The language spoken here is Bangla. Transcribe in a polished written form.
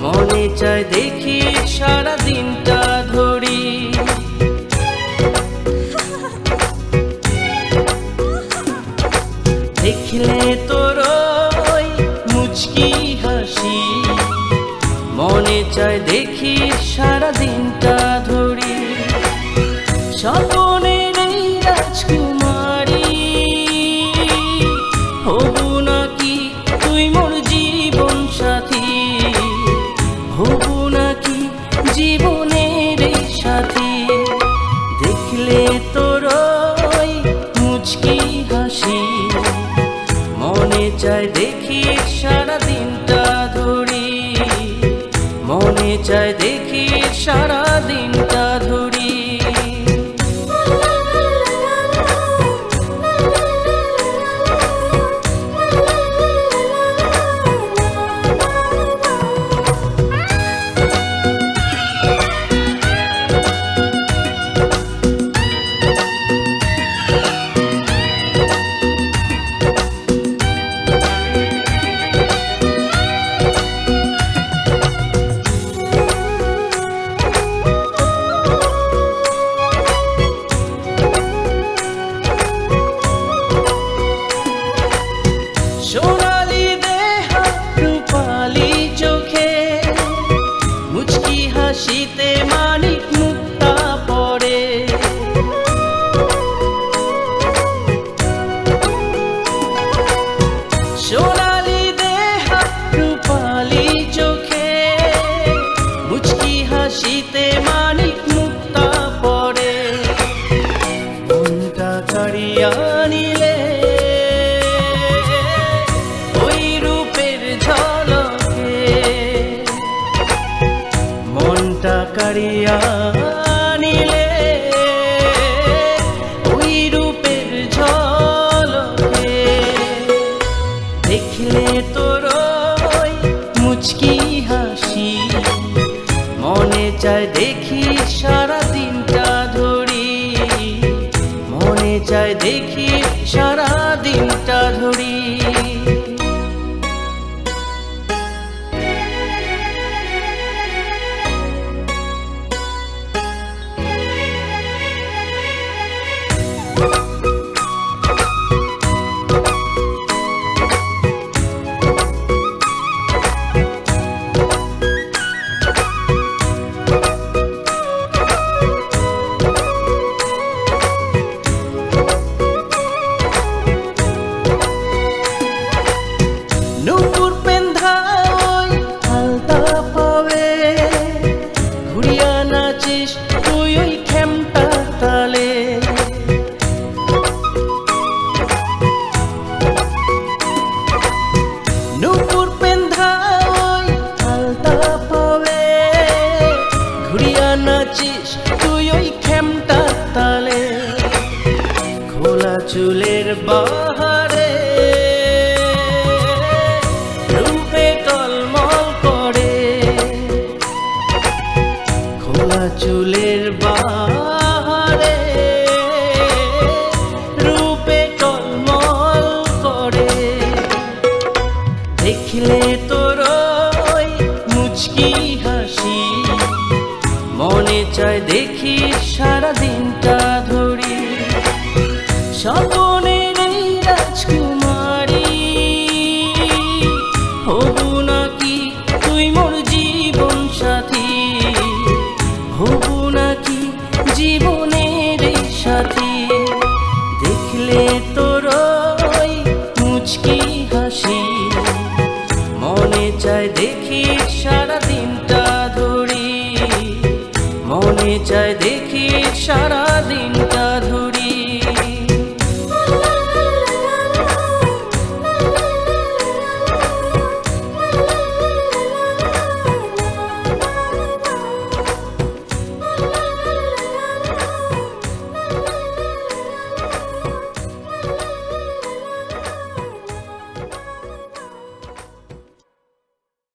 মনে চায় দেখি সারা দিনটা ধরি। দেখলে তোর ওই মুচকি হাসি, মনে চায় দেখি সারা দিনটা ধরি। স্বপনের এই রাজকুমারী, হবু নাকি তুই মোর জীবন সাথী, হবু নাকি জীবনের এই সাথী। দেখলে তোর ওই মুচকি হাসি, মনে চায় দেখি সারা দিনটা ধরি, মনে চায় দেখি সারা দিনটা ধরি। সোনালি দেহ রূপালি চোখে, মুচকি হাসিতে মানিক মুক্তা পড়ে। সোনালি দেহ রূপালি চোখে, মুচকি হাসিতে মানিক মুক্তা পড়ে। মনটা কাড়িয়া নিলে কাড়িয়া নিলে ওই রূপের ঝলকে। দেখলে তোর ওই মুচকি হাসি, মনে চায় দেখি সারা দিনটা ধরি, মনে চায় দেখি সারা দিনটা ধরি। নূপুর পেন্ধা ওই আলতা পাবে, ঘুরিয়া নাচিস তুই ওই খেমটা তালে। নূপুর পেন্ধা ওই আলতা পাবে, ঘুরিয়া নাচিস তুই ওই খেমটা তালে। খোলা চুলের বাহারে রূপে টলমল করে, খোলা চুলের বাহারে রূপে টলমল করে। দেখলে তোর ওই মুচকি হাসি, মনে চায় দেখি সারা দিনটা ধরি।